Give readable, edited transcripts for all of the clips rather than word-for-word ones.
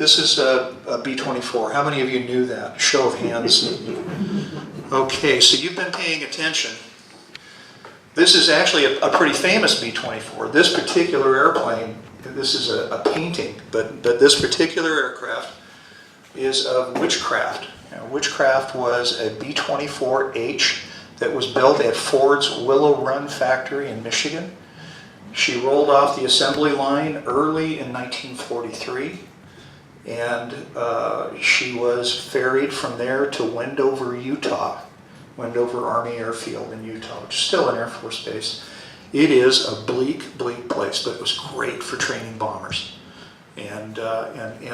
This is a B-24. How many of you knew that? Show of hands. Okay, so you've been paying attention. This is actually a pretty famous B-24. This particular airplane, this is a painting, but this particular aircraft is of Witchcraft. Now, Witchcraft was a B-24H that was built at Ford's Willow Run factory in Michigan. She rolled off the assembly line early in 1943, and she was ferried from there to Wendover, Utah, Wendover Army Airfield in Utah, which is still an Air Force base. It is a bleak, bleak place, but it was great for training bombers. And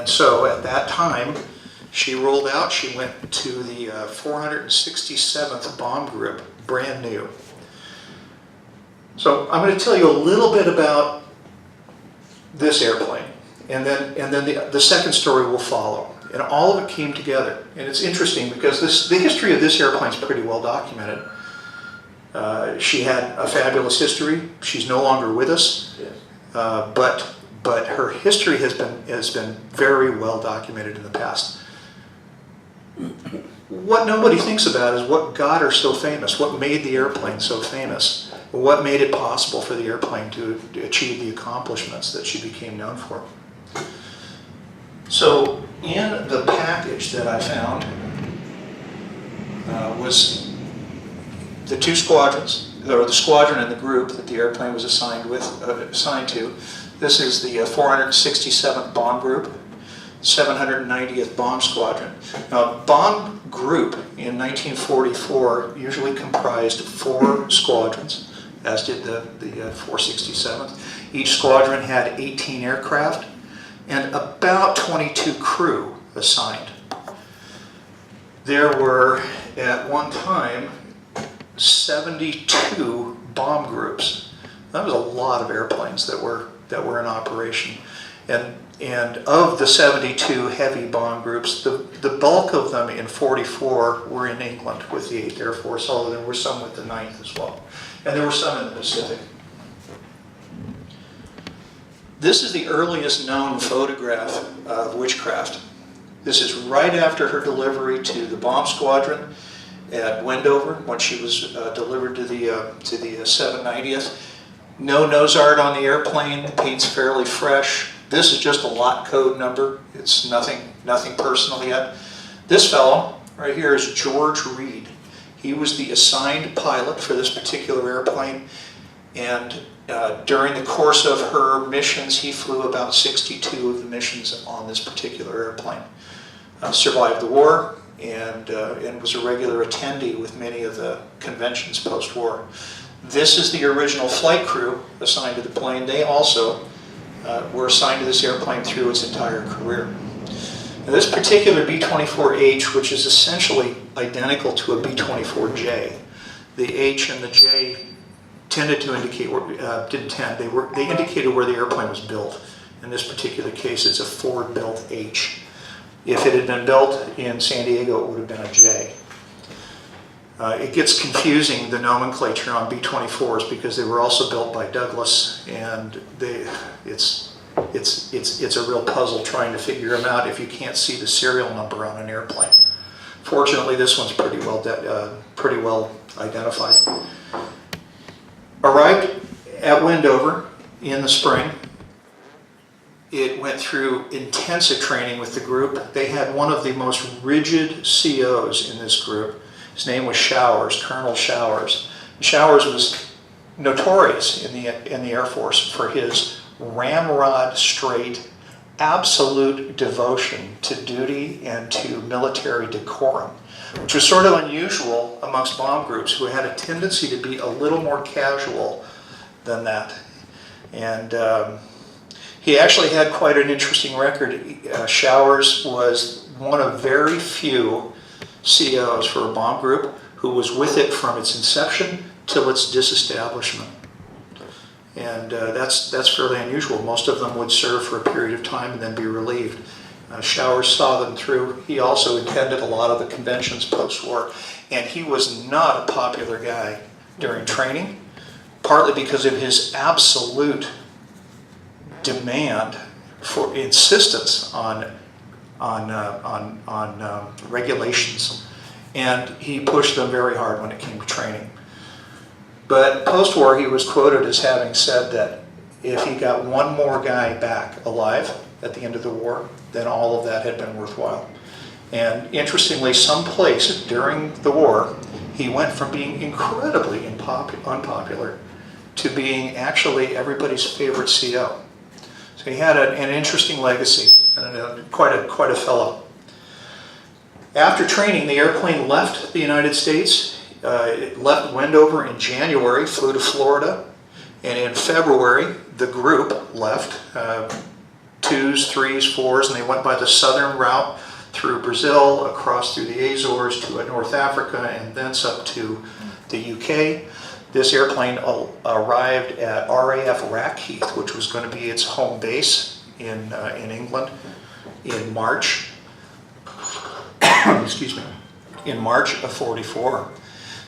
so at that time, she rolled out. She went to the 467th Bomb Group, brand new. So I'm going to tell you a little bit about this airplane, and then the second story will follow. And all of it came together. And it's interesting because the history of this airplane is pretty well documented. She had a fabulous history. She's no longer with us, yes. But her history has been very well documented in the past. What nobody thinks about is what got her so famous, what made the airplane so famous, what made it possible for the airplane to achieve the accomplishments that she became known for. So in the package that I found was the two squadrons, or the squadron and the group that the airplane was assigned to. This is the 467th Bomb Group, 790th Bomb Squadron. Now, Bomb Group in 1944 usually comprised 4 squadrons, as did the 467th. Each squadron had 18 aircraft and about 22 crew assigned. There were, at one time, 72 bomb groups. That was a lot of airplanes that were in operation. And of the 72 heavy bomb groups, the bulk of them in 44 were in England with the 8th Air Force, although there were some with the 9th as well. And there were some in the Pacific. This is the earliest known photograph of Witchcraft. This is right after her delivery to the bomb squadron at Wendover, when she was delivered to the 790th. No nose art on the airplane. The paint's fairly fresh. This is just a lot code number. It's nothing personal yet. This fellow right here is George Reed. He was the assigned pilot for this particular airplane, and during the course of her missions, he flew about 62 of the missions on this particular airplane. Survived the war and was a regular attendee with many of the conventions post-war. This is the original flight crew assigned to the plane. They also were assigned to this airplane through its entire career. Now, this particular B-24H, which is essentially identical to a B-24J, the H and the J tended to indicate, they indicated where the airplane was built. In this particular case, it's a Ford-built H. If it had been built in San Diego, it would have been a J. It gets confusing, the nomenclature on B-24s, because they were also built by Douglas, and it's a real puzzle trying to figure them out if you can't see the serial number on an airplane. Fortunately, this one's pretty well identified. Arrived at Wendover in the spring. It went through intensive training with the group. They had one of the most rigid COs in this group. His name was Showers, Colonel Showers. Showers was notorious in the Air Force for his ramrod straight, absolute devotion to duty and to military decorum, which was sort of unusual amongst bomb groups who had a tendency to be a little more casual than that. And he actually had quite an interesting record. Showers was one of very few COs for a bomb group who was with it from its inception till its disestablishment. And that's fairly unusual. Most of them would serve for a period of time and then be relieved. Showers saw them through. He also attended a lot of the conventions post-war, and he was not a popular guy during training, partly because of his absolute demand for insistence on regulations, and he pushed them very hard when it came to training. But post-war, he was quoted as having said that if he got one more guy back alive at the end of the war, then all of that had been worthwhile. And interestingly, someplace during the war, he went from being incredibly unpopular to being actually everybody's favorite CO. So he had an interesting legacy, and quite a fellow. After training, the airplane left the United States. It left Wendover in January, flew to Florida, and in February, the group left, 2s, 3s, 4s, and they went by the southern route through Brazil, across through the Azores to North Africa, and thence up to the UK. This airplane arrived at RAF Rackheath, which was going to be its home base in England, in March. Excuse me, in March of '44.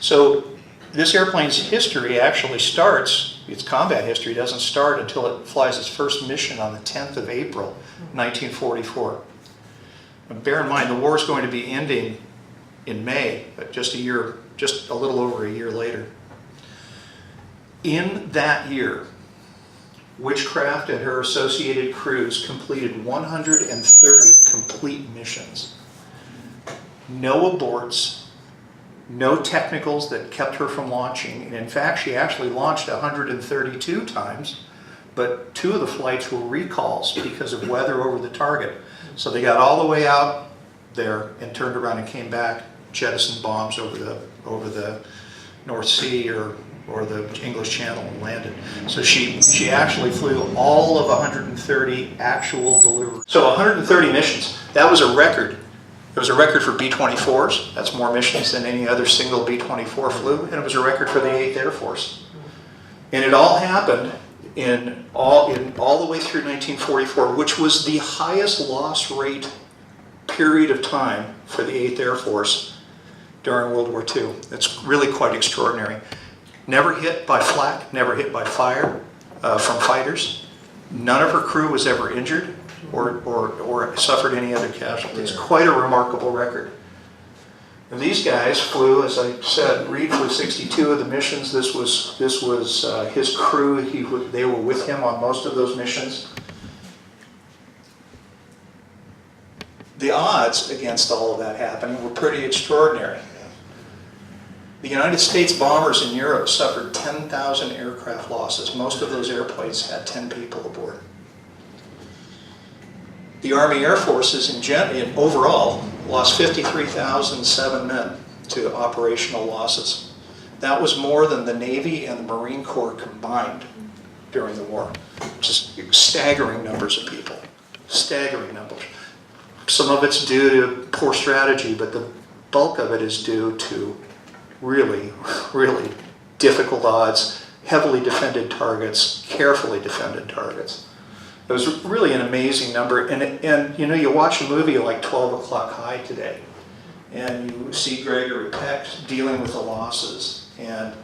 So this airplane's history actually starts, its combat history doesn't start until it flies its first mission on the 10th of April, 1944. And bear in mind, the war is going to be ending in May, but just a little over a year later. In that year, Witchcraft and her associated crews completed 130 complete missions. No aborts, no technicals that kept her from launching. And in fact, she actually launched 132 times, but 2 of the flights were recalls because of weather over the target. So they got all the way out there and turned around and came back, jettisoned bombs over the North Sea or the English Channel and landed. So she actually flew all of 130 actual deliveries. So 130 missions, that was a record. It was a record for B-24s. That's more missions than any other single B-24 flew, and it was a record for the 8th Air Force. And it all happened in all the way through 1944, which was the highest loss rate period of time for the 8th Air Force during World War II. It's really quite extraordinary. Never hit by flak, never hit by fire from fighters. None of her crew was ever injured or suffered any other casualties. Quite a remarkable record. And these guys flew, as I said, Reed flew 62 of the missions. This was his crew. They were with him on most of those missions. The odds against all of that happening were pretty extraordinary. The United States bombers in Europe suffered 10,000 aircraft losses. Most of those airplanes had 10 people aboard. The Army Air Forces in overall lost 53,007 men to operational losses. That was more than the Navy and the Marine Corps combined during the war. Just staggering numbers of people. Staggering numbers. Some of it's due to poor strategy, but the bulk of it is due to really, really difficult odds, heavily defended targets, carefully defended targets. It was really an amazing number, and you know, you watch a movie like 12 O'Clock High today, and you see Gregory Peck dealing with the losses, and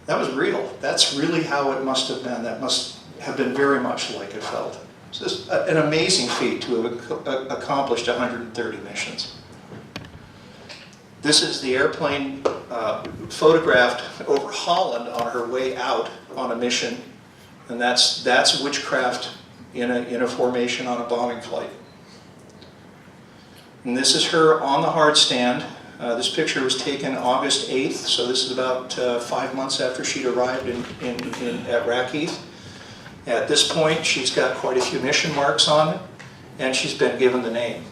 that was real. That's really how it must have been. That must have been very much like it felt. It's just an amazing feat to have accomplished 130 missions. This is the airplane photographed over Holland on her way out on a mission, and that's Witchcraft in a formation on a bombing flight. And this is her on the hard stand. This picture was taken August 8th, so this is about 5 months after she'd arrived at Rackheath. At this point, she's got quite a few mission marks on it, and she's been given the name.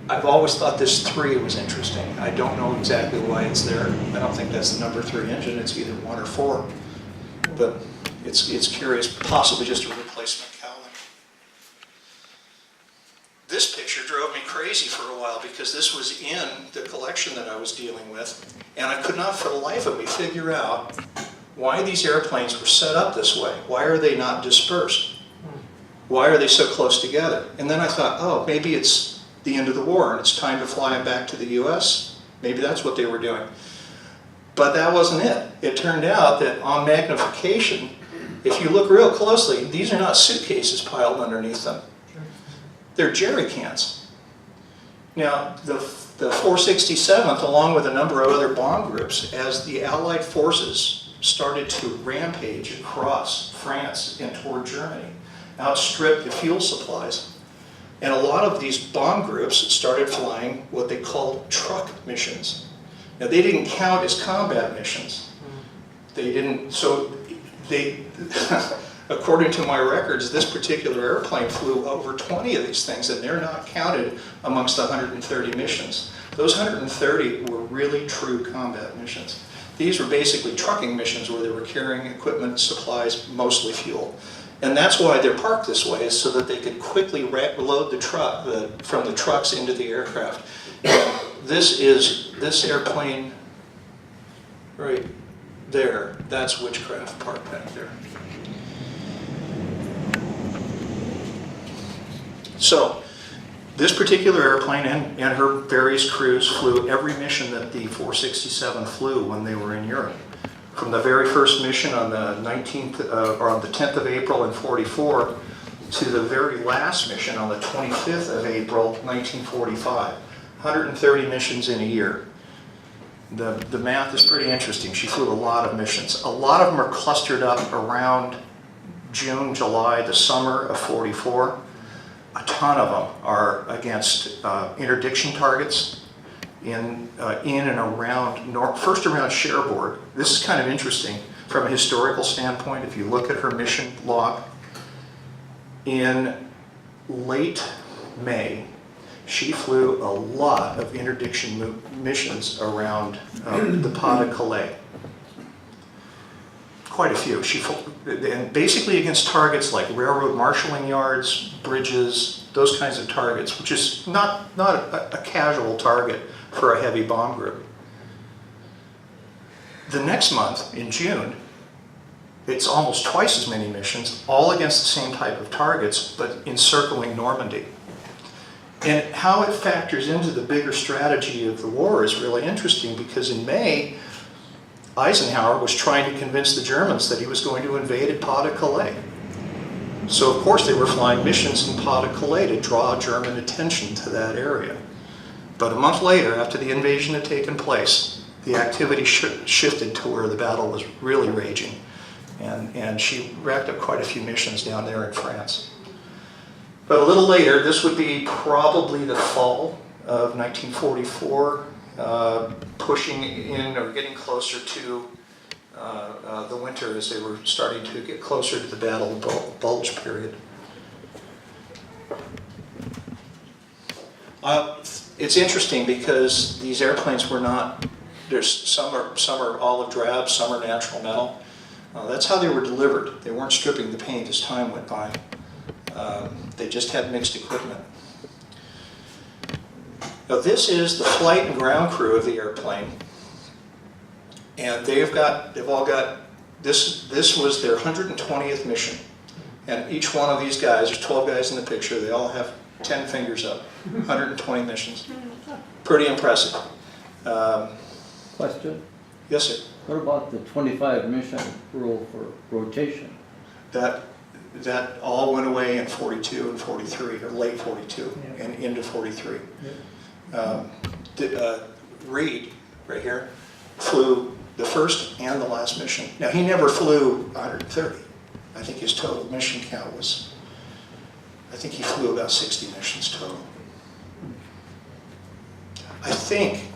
I've always thought this 3 was interesting. I don't know exactly why it's there. I don't think that's the number 3 engine. It's either 1 or 4. But it's curious, possibly just a replacement cowling. This picture drove me crazy for a while because this was in the collection that I was dealing with, and I could not for the life of me figure out why these airplanes were set up this way. Why are they not dispersed? Why are they so close together? And then I thought, oh, maybe it's the end of the war and it's time to fly them back to the US. Maybe that's what they were doing. But that wasn't it. It turned out that on magnification, if you look real closely, these are not suitcases piled underneath them. They're jerry cans. Now, the 467th, along with a number of other bomb groups, as the Allied forces started to rampage across France and toward Germany, outstripped the fuel supplies. And a lot of these bomb groups started flying what they called truck missions. Now, they didn't count as combat missions. They didn't, so they, according to my records, this particular airplane flew over 20 of these things, and they're not counted amongst the 130 missions. Those 130 were really true combat missions. These were basically trucking missions where they were carrying equipment, supplies, mostly fuel. And that's why they're parked this way, is so that they could quickly load the truck from the trucks into the aircraft. This airplane right there, that's Witchcraft parked back there. So, this particular airplane and her various crews flew every mission that the 467 flew when they were in Europe. From the very first mission on the 19th or on the 10th of April in 44 to the very last mission on the 25th of April 1945. 130 missions in a year. The math is pretty interesting. She flew a lot of missions. A lot of them are clustered up around June, July, the summer of 44. A ton of them are against interdiction targets in and around, first around Cherbourg. This is kind of interesting from a historical standpoint. If you look at her mission log, in late May, she flew a lot of interdiction missions around the Pas de Calais. Quite a few. She flew, and basically against targets like railroad marshalling yards, bridges, those kinds of targets, which is not a casual target for a heavy bomb group. The next month, in June, it's almost twice as many missions, all against the same type of targets, but encircling Normandy. And how it factors into the bigger strategy of the war is really interesting, because in May, Eisenhower was trying to convince the Germans that he was going to invade at Pas de Calais. So of course they were flying missions in Pas de Calais to draw German attention to that area. But a month later, after the invasion had taken place, the activity shifted to where the battle was really raging. And she racked up quite a few missions down there in France. But a little later, this would be probably the fall of 1944, pushing in or getting closer to the winter as they were starting to get closer to the Battle of Bulge period. It's interesting because these airplanes were not, some are olive drab, some are natural metal. That's how they were delivered. They weren't stripping the paint as time went by. They just had mixed equipment. Now this is the flight and ground crew of the airplane, and they've all got this was their 120th mission, and each one of these guys, there's 12 guys in the picture, they all have 10 fingers up. 120 missions. Pretty impressive. Question? Yes, sir. What about the 25 mission rule for rotation? That all went away in 42 and 43, or late 42 and into 43. Yeah. Reed, right here, flew the first and the last mission. Now, he never flew 130. I think his total mission count was, I think he flew about 60 missions total. I think,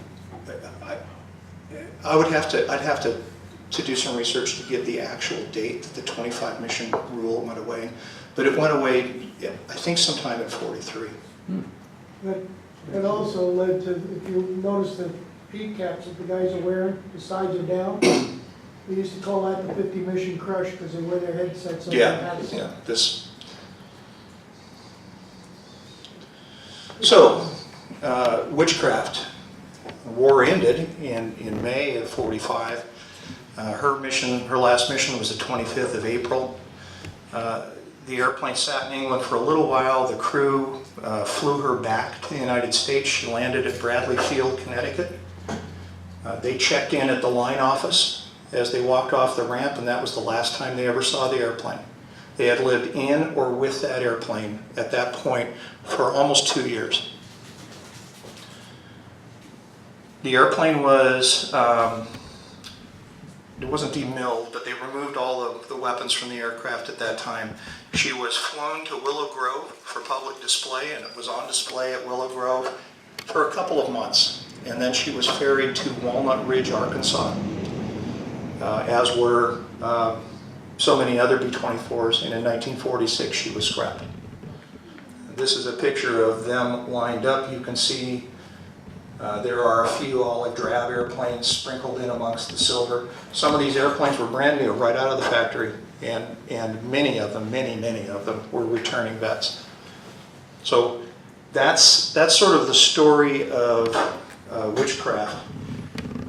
I'd have to do some research to get the actual date that the 25 mission rule went away, but it went away, I think, sometime in 43. It also led to, if you notice the P caps that the guys are wearing, the sides are down. We used to call that the 50 mission crush because they wear their headsets on their hats. Yeah, this. So, Witchcraft. The war ended in May of 45. Her last mission was the 25th of April. The airplane sat in England for a little while. The crew flew her back to the United States. She landed at Bradley Field, Connecticut. They checked in at the line office as they walked off the ramp, and that was the last time they ever saw the airplane. They had lived in or with that airplane at that point for almost 2 years. The airplane was, it wasn't demilled, but they removed all of the weapons from the aircraft at that time. She was flown to Willow Grove for public display, and it was on display at Willow Grove for a couple of months. And then she was ferried to Walnut Ridge, Arkansas, as were so many other B-24s, and in 1946 she was scrapped. This is a picture of them lined up. You can see there are a few olive drab airplanes sprinkled in amongst the silver. Some of these airplanes were brand new right out of the factory, and many of them were returning vets. So that's sort of the story of Witchcraft.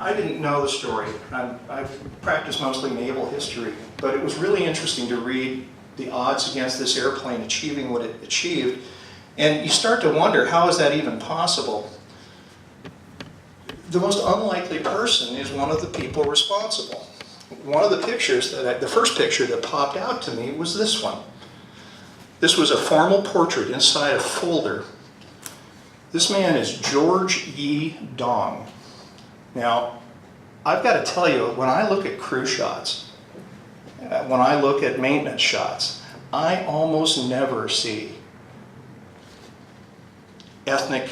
I didn't know the story. I've practiced mostly naval history, but it was really interesting to read the odds against this airplane achieving what it achieved, and you start to wonder, how is that even possible? The most unlikely person is one of the people responsible. One of the pictures the first picture that popped out to me was this one. This was a formal portrait inside a folder. This man is George E. Dong. Now, I've got to tell you, when I look at crew shots, when I look at maintenance shots, I almost never see ethnic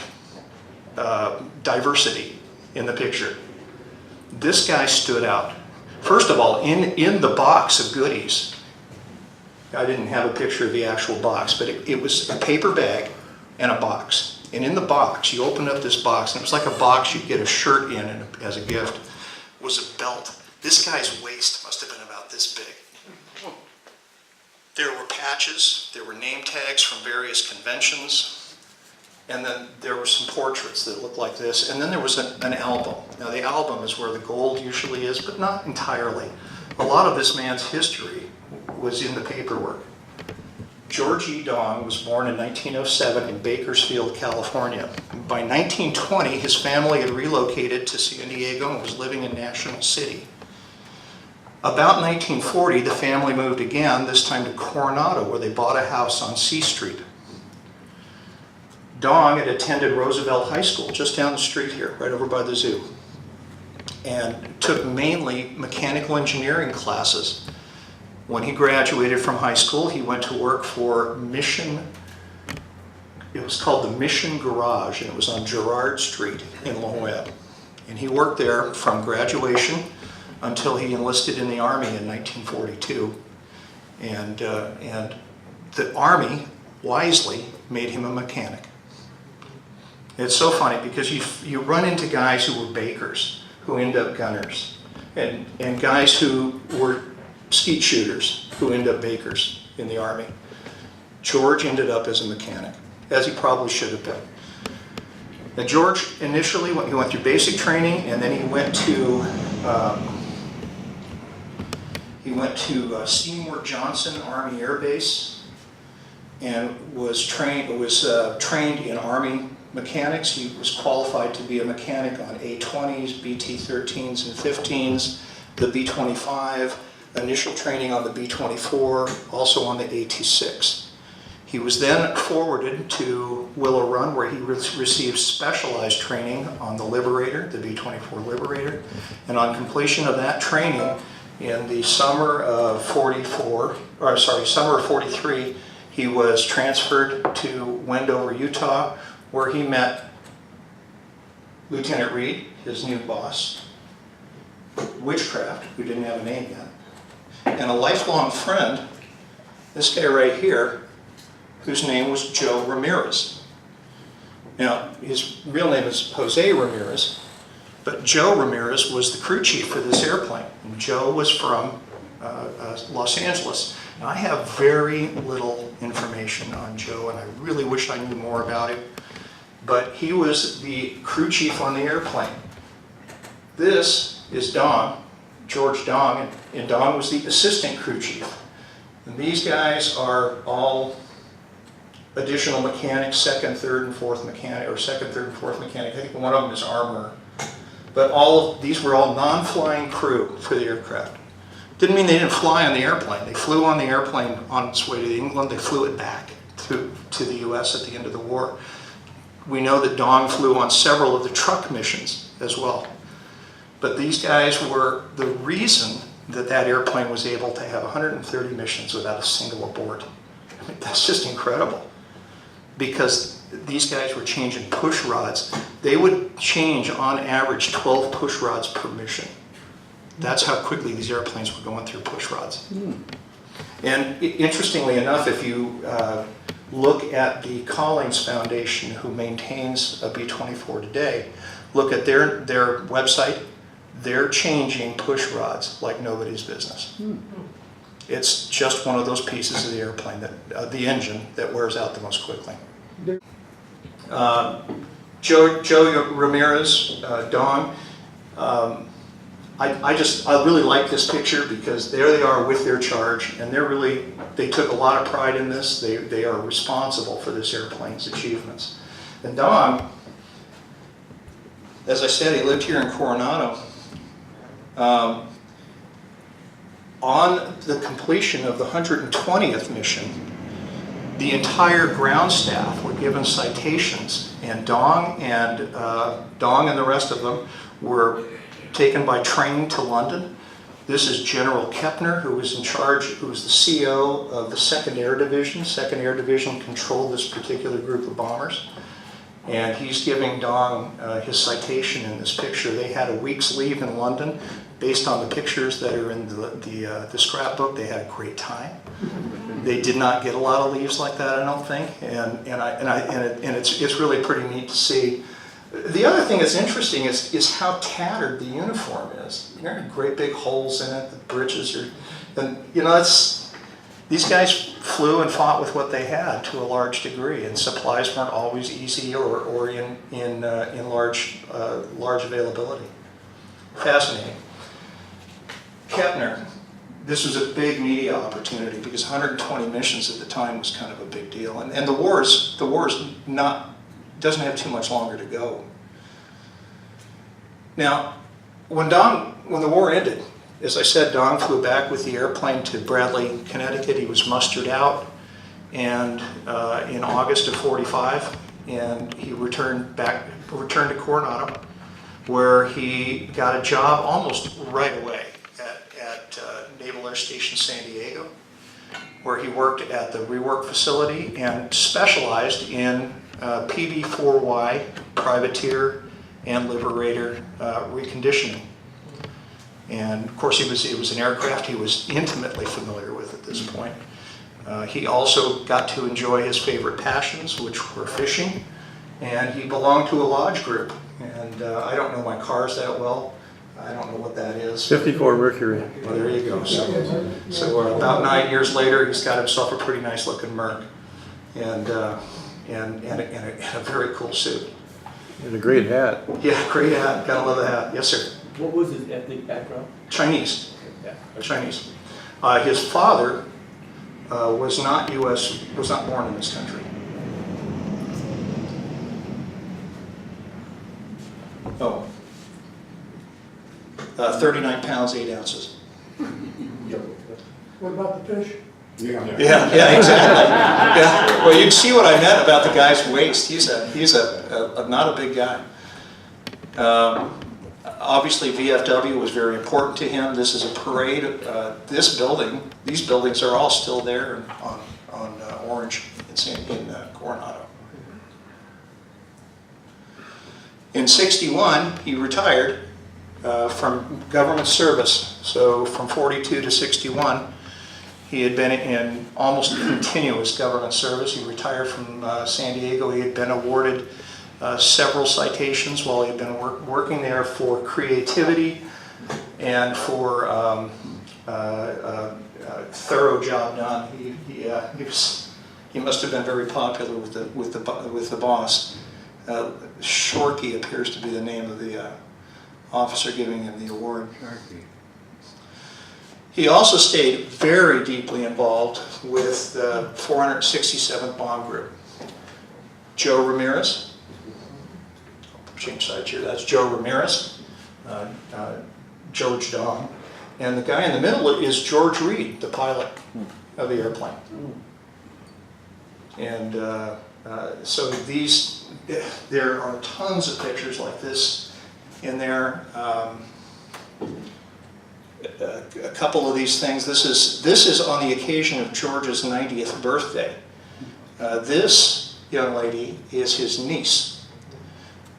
diversity in the picture. This guy stood out. First of all, in the box of goodies, I didn't have a picture of the actual box, but it was a paper bag and a box. And in the box, you open up this box, and it was like a box you'd get a shirt in as a gift, was a belt. This guy's waist must have been about this big. There were patches, there were name tags from various conventions, and then there were some portraits that looked like this, and then there was an album. Now the album is where the gold usually is, but not entirely. A lot of this man's history was in the paperwork. George E. Dong was born in 1907 in Bakersfield, California. By 1920, his family had relocated to San Diego and was living in National City. About 1940, the family moved again, this time to Coronado, where they bought a house on C Street. Dong had attended Roosevelt High School, just down the street here, right over by the zoo, and took mainly mechanical engineering classes. When he graduated from high school, he went to work for Mission, it was called the Mission Garage, and it was on Girard Street in La Jolla. And he worked there from graduation until he enlisted in the Army in 1942. And the Army wisely made him a mechanic. It's so funny because you run into guys who were bakers, who end up gunners, and guys who were skeet shooters who end up bakers in the Army. George ended up as a mechanic, as he probably should have been. Now George initially he went through basic training, and then he went to Seymour Johnson Army Air Base and was trained in Army mechanics. He was qualified to be a mechanic on A-20s, BT-13s and 15s, the B-25, initial training on the B-24, also on the AT-6. He was then forwarded to Willow Run, where he received specialized training on the Liberator, the B-24 Liberator, and on completion of that training in the summer of 43, he was transferred to Wendover, Utah, where he met Lieutenant Reed, his new boss, Witchcraft, who didn't have a name yet, and a lifelong friend, this guy right here, whose name was Joe Ramirez. Now, his real name is Jose Ramirez, but Joe Ramirez was the crew chief for this airplane. And Joe was from Los Angeles. Now, I have very little information on Joe, and I really wish I knew more about him. But he was the crew chief on the airplane. This is Dong, George Dong, and Dong was the assistant crew chief. And these guys are all additional mechanics, second, third, and fourth mechanic, or second, third, and fourth mechanic. I think one of them is armorer. But these were all non-flying crew for the aircraft. Didn't mean they didn't fly on the airplane. They flew on the airplane on its way to England. They flew it back to the US at the end of the war. We know that Dong flew on several of the truck missions as well. But these guys were the reason that that airplane was able to have 130 missions without a single abort. I mean, that's just incredible. Because these guys were changing push rods. They would change on average 12 push rods per mission. That's how quickly these airplanes were going through push rods. And interestingly enough, if you look at the Collings Foundation, who maintains a B-24 today, look at their website, they're changing push rods like nobody's business. It's just one of those pieces of the airplane, that the engine, that wears out the most quickly. Joe Ramirez, Dong, I really like this picture because there they are with their charge, and they took a lot of pride in this. They are responsible for this airplane's achievements. And Dong, as I said, he lived here in Coronado. On the completion of the 120th mission, the entire ground staff were given citations, and Dong and the rest of them were taken by train to London. This is General Kepner, who was in charge, who was the CO of the 2nd Air Division. 2nd Air Division controlled this particular group of bombers. And he's giving Dong his citation in this picture. They had a week's leave in London. Based on the pictures that are in the scrapbook, they had a great time. They did not get a lot of leaves like that, I don't think, and it's really pretty neat to see. The other thing that's interesting is how tattered the uniform is. There are great big holes in it. The breeches are, and you know, these guys flew and fought with what they had to a large degree, and supplies weren't always easy or in large availability. Fascinating. Kepner, this was a big media opportunity because 120 missions at the time was kind of a big deal, and the war's doesn't have too much longer to go. Now, when the war ended, as I said, Dong flew back with the airplane to Bradley, Connecticut. He was mustered out, and in August of '45, and he returned to Coronado, where he got a job almost right away at Naval Air Station San Diego, where he worked at the rework facility and specialized in PB-4Y, privateer and liberator reconditioning. And of course, it was an aircraft he was intimately familiar with at this point. He also got to enjoy his favorite passions, which were fishing, and he belonged to a lodge group. And I don't know my cars that well. I don't know what that is. 54 Mercury. Well, there you go. So about 9 years later, he's got himself a pretty nice looking Merc, and a very cool suit. And a great hat. Yeah, great hat. Gotta love the hat. Yes, sir. What was his ethnic background? Chinese. Yeah. Chinese. His father was not born in this country. Oh. 39 pounds, 8 ounces. What about the fish? Yeah, exactly. Yeah. Well, you can see what I meant about the guy's waist. He's not a big guy. Obviously, VFW was very important to him. This is a parade. These buildings are all still there on Orange in Coronado. In '61, he retired from government service. So from '42 to '61, he had been in almost continuous government service. He retired from San Diego. He had been awarded several citations while he had been working there for creativity and for thorough job done. He must have been very popular with the boss. Shorkey appears to be the name of the officer giving him the award. He also stayed very deeply involved with the 467th Bomb Group. Joe Ramirez, change sides here, that's Joe Ramirez, George Dong, And the guy in the middle is George Reed, the pilot of the airplane. And so there are tons of pictures like this in there. A couple of these things. This is on the occasion of George's 90th birthday. This young lady is his niece.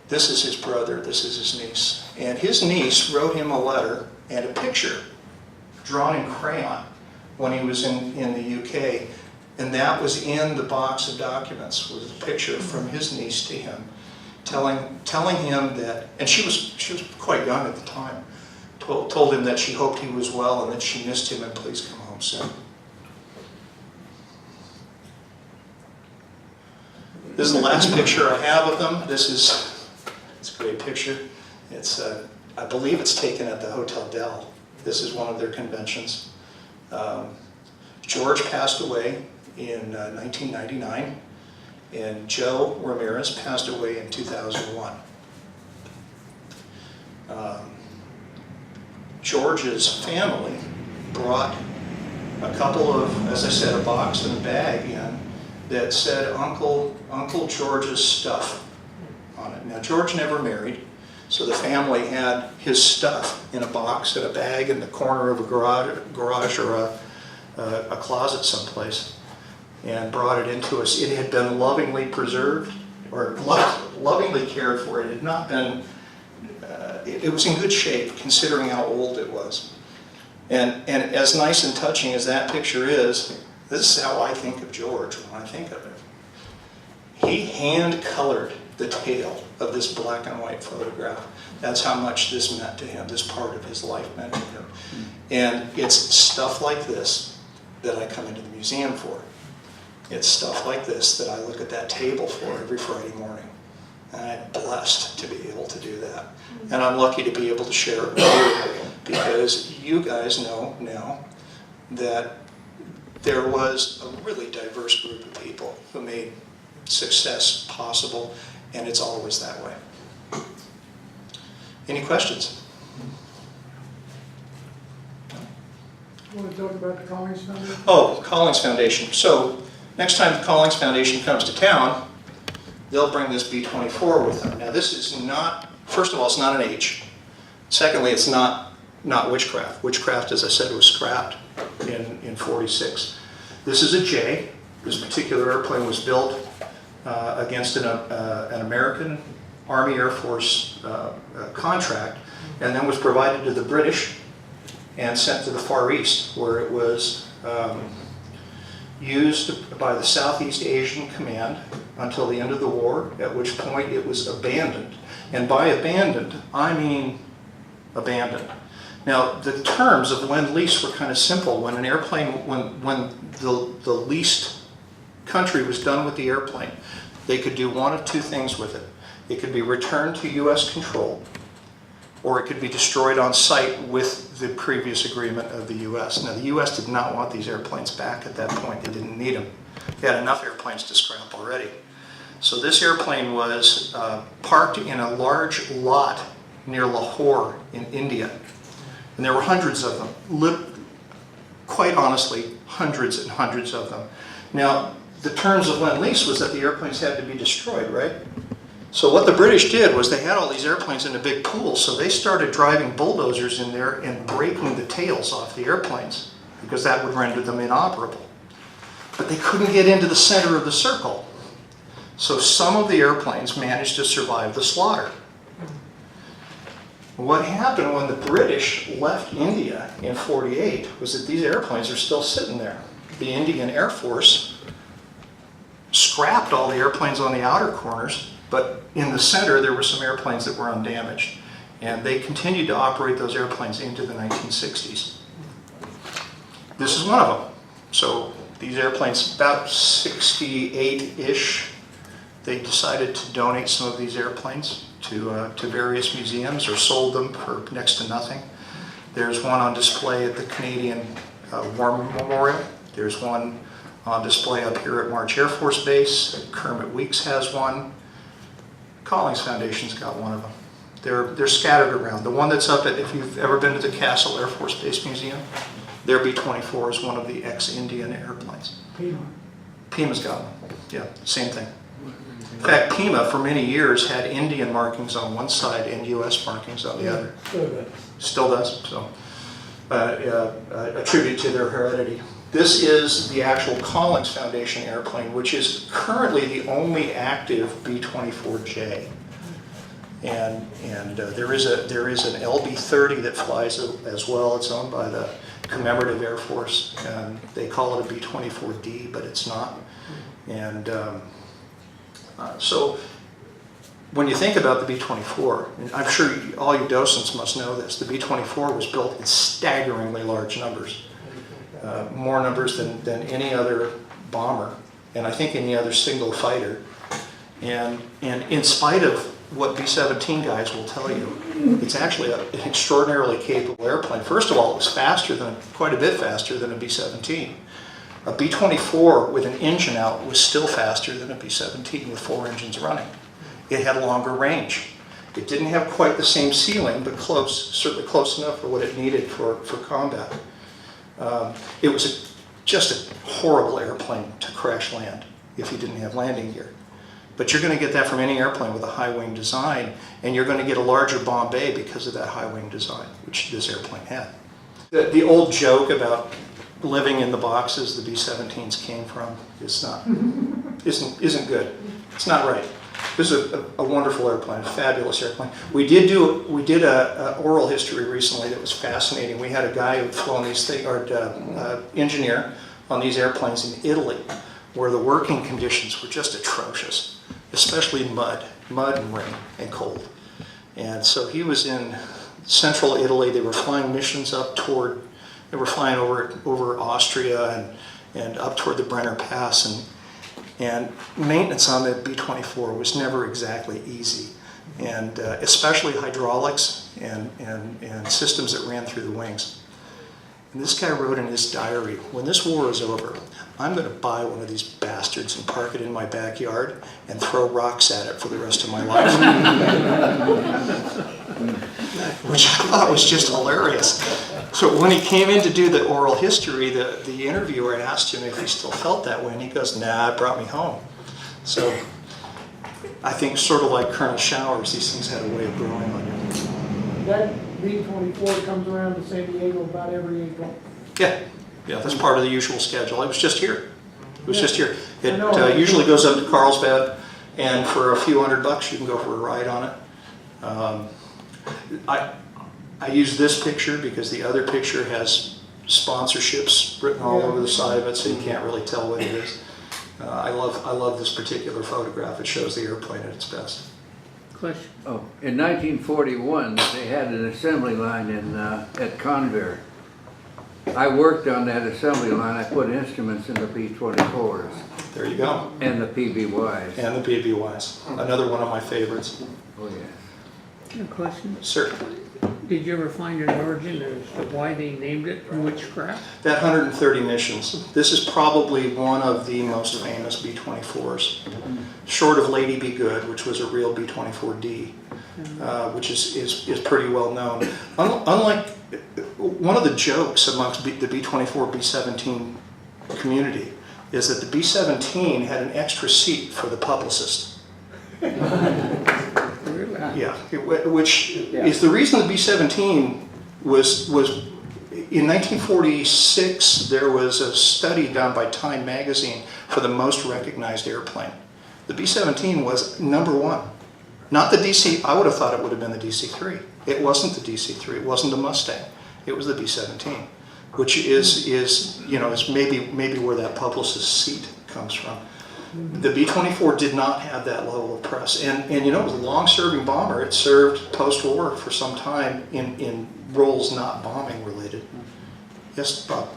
This is his brother. This is his niece. And his niece wrote him a letter and a picture drawn in crayon when he was in the UK. And that was in the box of documents, was a picture from his niece to him, telling him that, and she was quite young at the time, told him that she hoped he was well and that she missed him and please come home soon. This is the last picture I have of them. It's a great picture. It's I believe it's taken at the Hotel Del. This is one of their conventions. George passed away in 1999, and Joe Ramirez passed away in 2001. George's family brought a couple of, as I said, a box and a bag in that said Uncle George's stuff on it. Now, George never married, so the family had his stuff in a box and a bag in the corner of a garage or a closet someplace, and brought it into us. It had been lovingly preserved, or lovingly cared for. It had not been, it was in good shape considering how old it was. And as nice and touching as that picture is, this is how I think of George when I think of it. He hand-colored the tail of this black and white photograph. That's how much this meant to him, this part of his life meant to him. And it's stuff like this that I come into the museum for. It's stuff like this that I look at that table for every Friday morning. And I'm blessed to be able to do that. And I'm lucky to be able to share it with you, because you guys know now that there was a really diverse group of people who made success possible, and it's always that way. Any questions? You want to talk about the Collins Foundation? Oh, Collins Foundation. So next time the Collins Foundation comes to town, they'll bring this B-24 with them. Now this is not, first of all, it's not an H. Secondly, it's not Witchcraft. Witchcraft, as I said, was scrapped in 46. This is a J. This particular airplane was built against an American Army Air Force contract, and then was provided to the British and sent to the Far East, where it was used by the Southeast Asian Command until the end of the war, at which point it was abandoned. And by abandoned, I mean abandoned. Now, the terms of Lend-Lease were kind of simple. When an airplane, when the leased country was done with the airplane, they could do one of two things with it. It could be returned to U.S. control, or it could be destroyed on site with the previous agreement of the U.S. Now, the U.S. did not want these airplanes back at that point. They didn't need them. They had enough airplanes to scrap already. So this airplane was parked in a large lot near Lahore in India. And there were hundreds of them. Quite honestly, hundreds and hundreds of them. Now, the terms of Lend-Lease was that the airplanes had to be destroyed, right? So what the British did was they had all these airplanes in a big pool, so they started driving bulldozers in there and breaking the tails off the airplanes, because that would render them inoperable. But they couldn't get into the center of the circle. So some of the airplanes managed to survive the slaughter. What happened when the British left India in 48 was that these airplanes are still sitting there. The Indian Air Force scrapped all the airplanes on the outer corners, but in the center there were some airplanes that were undamaged. And they continued to operate those airplanes into the 1960s. This is one of them. So these airplanes, about 68-ish, they decided to donate some of these airplanes to various museums, or sold them for next to nothing. There's one on display at the Canadian War Memorial. There's one on display up here at March Air Force Base. Kermit Weeks has one. Collins Foundation's got one of them. They're scattered around. The one that's up at, if you've ever been to the Castle Air Force Base Museum, their B-24 is one of the ex-Indian airplanes. Pima's got one. Yeah, same thing. In fact, Pima for many years had Indian markings on one side and U.S. markings on the other. Still does. So, a tribute to their heredity. This is the actual Collins Foundation airplane, which is currently the only active B-24J. And there is an LB-30 that flies as well. It's owned by the Commemorative Air Force, and they call it a B-24D, but it's not. And so when you think about the B-24, and I'm sure all you docents must know this, the B-24 was built in staggeringly large numbers, more numbers than any other bomber, and I think any other single fighter. And in spite of what B-17 guys will tell you, it's actually an extraordinarily capable airplane. First of all, it was quite a bit faster than a B-17. A B-24 with an engine out was still faster than a B-17 with 4 engines running. It had a longer range. It didn't have quite the same ceiling, but close, certainly close enough for what it needed for combat. It was just a horrible airplane to crash land if you didn't have landing gear. But you're going to get that from any airplane with a high wing design, and you're going to get a larger bomb bay because of that high wing design, which this airplane had. The old joke about living in the boxes the B-17s came from isn't good. It's not right. This is a wonderful airplane, a fabulous airplane. We did a oral history recently that was fascinating. We had a guy who'd flown these things, or engineer on these airplanes in Italy, where the working conditions were just atrocious, especially mud and rain and cold. And so he was in central Italy. They were flying missions they were flying over Austria and up toward the Brenner Pass, and maintenance on the B-24 was never exactly easy, and especially hydraulics and systems that ran through the wings. And this guy wrote in his diary, when this war is over, I'm going to buy one of these bastards and park it in my backyard and throw rocks at it for the rest of my life. Which I thought was just hilarious. So when he came in to do the oral history, the interviewer asked him if he still felt that way, and he goes, nah, it brought me home. So I think sort of like Colonel Showers, these things had a way of growing on you. That B-24 comes around to San Diego about every April. Yeah, that's part of the usual schedule. It was just here. It usually goes up to Carlsbad, and for a few $100 you can go for a ride on it. I use this picture because the other picture has sponsorships written all over the side of it, so you can't really tell what it is. I love this particular photograph. It shows the airplane at its best. Question? Oh, in 1941, they had an assembly line at Convair. I worked on that assembly line. I put instruments in the B-24s. There you go. And the PBYs. And the PBYs. Another one of my favorites. Oh, yes. A question? Sir. Did you ever find an origin as to why they named it Witchcraft? That 130 missions. This is probably one of the most famous B-24s. Short of Lady Be Good, which was a real B-24D, which is pretty well known. Unlike, one of the jokes amongst the B-24, B-17 community is that the B-17 had an extra seat for the publicist. Yeah, which is the reason the B-17 was in 1946. There was a study done by Time magazine for the most recognized airplane. The B-17 was #1, not the DC. I would have thought it would have been the DC-3. It wasn't the DC-3. It wasn't the Mustang. It was the B-17, which is maybe where that publicist seat comes from. The B-24 did not have that level of press, and it was a long-serving bomber. It served post-war for some time in roles not bombing related. Yes, Bob.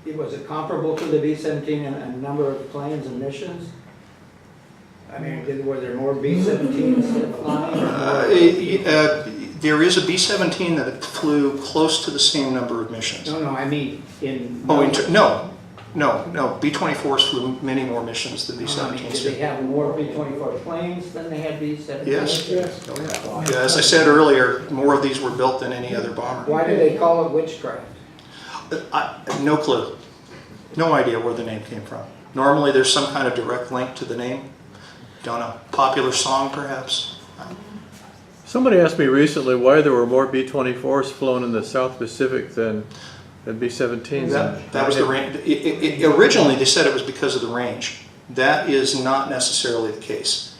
Was it comparable to the B-17 in a number of planes and missions? I mean, were there more B-17s flying? There is a B-17 that flew close to the same number of missions. No, I mean in... No. No, B-24s flew many more missions than Did B-17s they did. have more B-24 planes than they had B-17? Yes. Yes. Oh, yeah. Yeah, as I said earlier, more of these were built than any other bomber. Why do they call it witchcraft? No clue. No idea where the name came from. Normally there's some kind of direct link to the name. Don't know. Popular song perhaps? Somebody asked me recently why there were more B-24s flown in the South Pacific than B-17s. That was the range. Originally they said it was because of the range. That is not necessarily the case.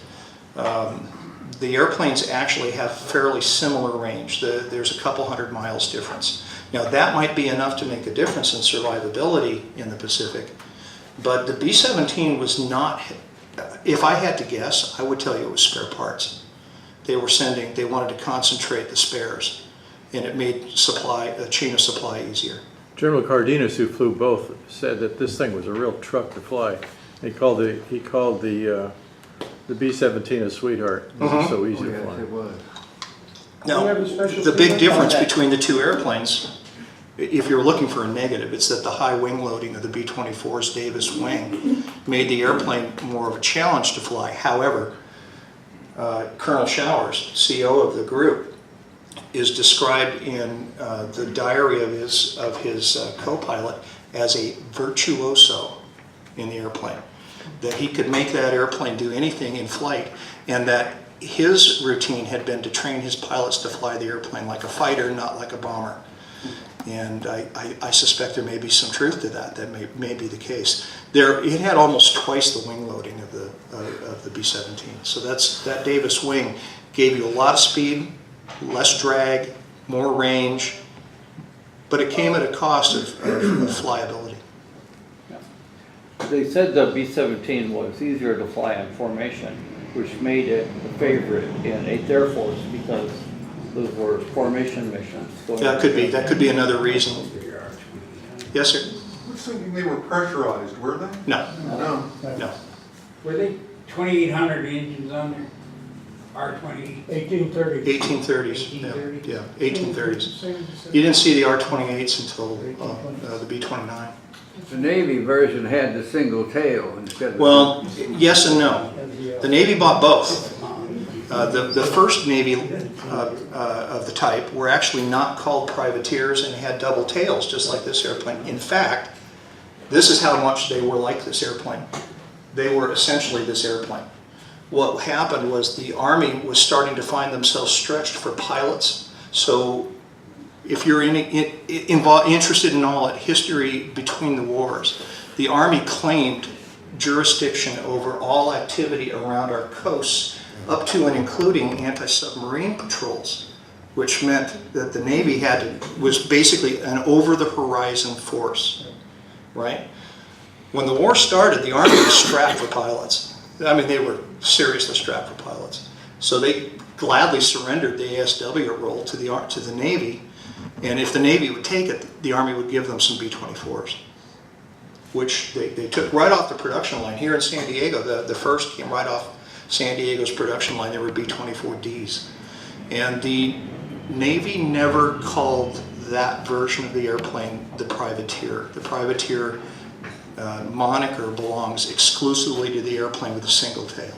The airplanes actually have fairly similar range. There's a couple hundred miles difference. Now that might be enough to make a difference in survivability in the Pacific, but the B-17 was not, if I had to guess, I would tell you it was spare parts. They wanted to concentrate the spares, and it made a chain of supply easier. General Cardenas, who flew both, said that this thing was a real truck to fly. He called the B-17 a sweetheart. It was so easy to Yes, fly. it was. Now, You have a special the big feeling difference about that? between the two airplanes, if you're looking for a negative, it's that the high wing loading of the B-24's Davis wing made the airplane more of a challenge to fly. However, Colonel Showers, CO of the group, is described in the diary of his co-pilot as a virtuoso in the airplane. That he could make that airplane do anything in flight, and that his routine had been to train his pilots to fly the airplane like a fighter, not like a bomber. And I suspect there may be some truth to that. That may be the case. It had almost twice the wing loading of the B-17. So that Davis wing gave you a lot of speed, less drag, more range, but it came at a cost of flyability. They said the B-17 was easier to fly in formation, which made it a favorite in 8th Air Force because those were formation missions. That could be another reason. Yes, sir? I was thinking they were pressurized, were they? No, No. no. Were they 2,800 engines on there? R-20? 1830. 1830s. Yeah, 1830s. Same as the You didn't see the R-28s until the B-29. The Navy version had the single tail instead of... Well, yes and no. The Navy bought both. The first Navy of the type were actually not called privateers and had double tails, just like this airplane. In fact, this is how much they were like this airplane. They were essentially this airplane. What happened was the Army was starting to find themselves stretched for pilots. So if you're interested in all that history between the wars, the Army claimed jurisdiction over all activity around our coasts, up to and including anti-submarine patrols, which meant that the Navy was basically an over-the-horizon force, right? When the war started, the Army was strapped for pilots. I mean, they were seriously strapped for pilots. So they gladly surrendered the ASW role to the Navy, and if the Navy would take it, the Army would give them some B-24s, which they took right off the production line. Here in San Diego, the first came right off San Diego's production line. There were B-24Ds. And the Navy never called that version of the airplane the privateer. The privateer moniker belongs exclusively to the airplane with a single tail.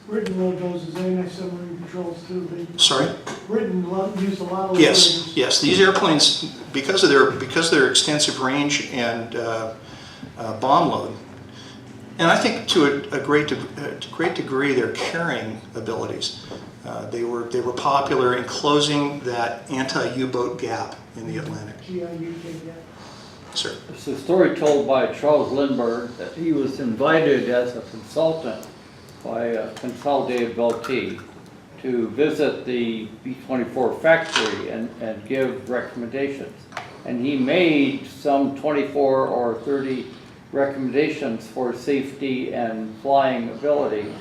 Britain wrote those as anti-submarine patrols too. Sorry? Britain used a lot of Yes, those. yes. These airplanes, because of their extensive range and bomb load, and I think to a great degree their carrying abilities, they were popular in closing that anti-U-boat gap in the Atlantic. GIUK, yeah. Sir. It's a story told by Charles Lindbergh that he was invited as a consultant by Consolidated Bell-T to visit the B-24 factory and give recommendations. And he made some 24 or 30 recommendations for safety and flying ability.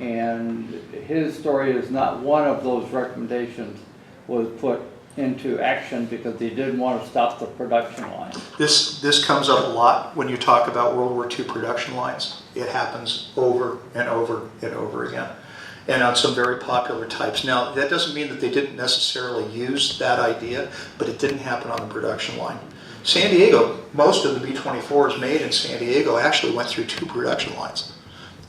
And his story is not one of those recommendations was put into action because they didn't want to stop the production line. This comes up a lot when you talk about World War II production lines. It happens over and over and over again, and on some very popular types. Now, that doesn't mean that they didn't necessarily use that idea, but it didn't happen on the production line. San Diego, most of the B-24s made in San Diego actually went through 2 production lines.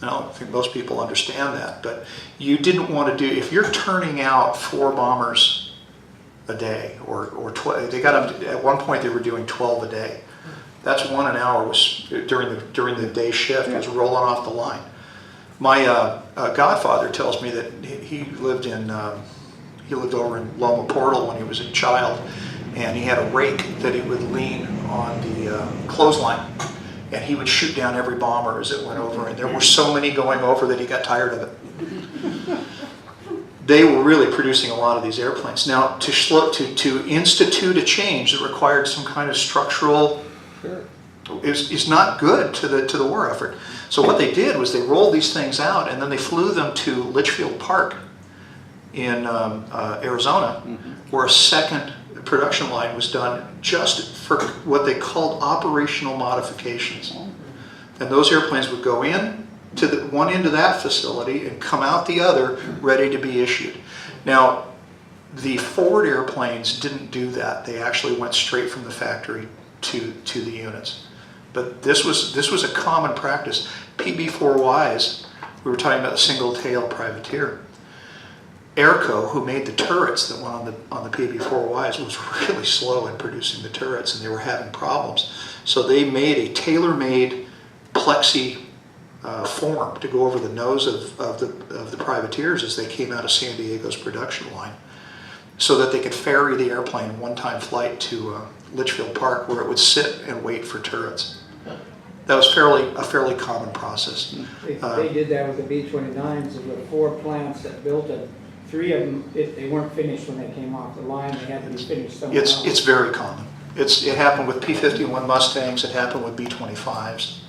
I don't think most people understand that, but you didn't want to do, if you're turning out 4 bombers a day, or 12, they got up to, at one point they were doing 12 a day. That's 1 an hour was, during the day shift, was rolling off the line. My godfather tells me that he lived over in Loma Portal when he was a child, and he had a rake that he would lean on the clothesline, and he would shoot down every bomber as it went over, and there were so many going over that he got tired of it. They were really producing a lot of these airplanes. Now, to institute a change that required some kind of structural is not good to the war effort. So what they did was they rolled these things out, and then they flew them to Litchfield Park in Arizona, where a second production line was done just for what they called operational modifications. And those airplanes would go in to one end of that facility and come out the other, ready to be issued. Now, the Ford airplanes didn't do that. They actually went straight from the factory to the units. But this was a common practice. PB-4Ys, we were talking about the single-tail privateer. Airco, who made the turrets that went on the PB-4Ys, was really slow in producing the turrets, and they were having problems. So they made a tailor-made plexi form to go over the nose of the privateers as they came out of San Diego's production line, so that they could ferry the airplane one-time flight to Litchfield Park, where it would sit and wait for turrets. That was a fairly common process. They did that with the B-29s. There were 4 plants that built it. 3 of them, they weren't finished when they came off the line. They had to be finished somewhere else. It's very common. It happened with P-51 Mustangs. It happened with B-25s.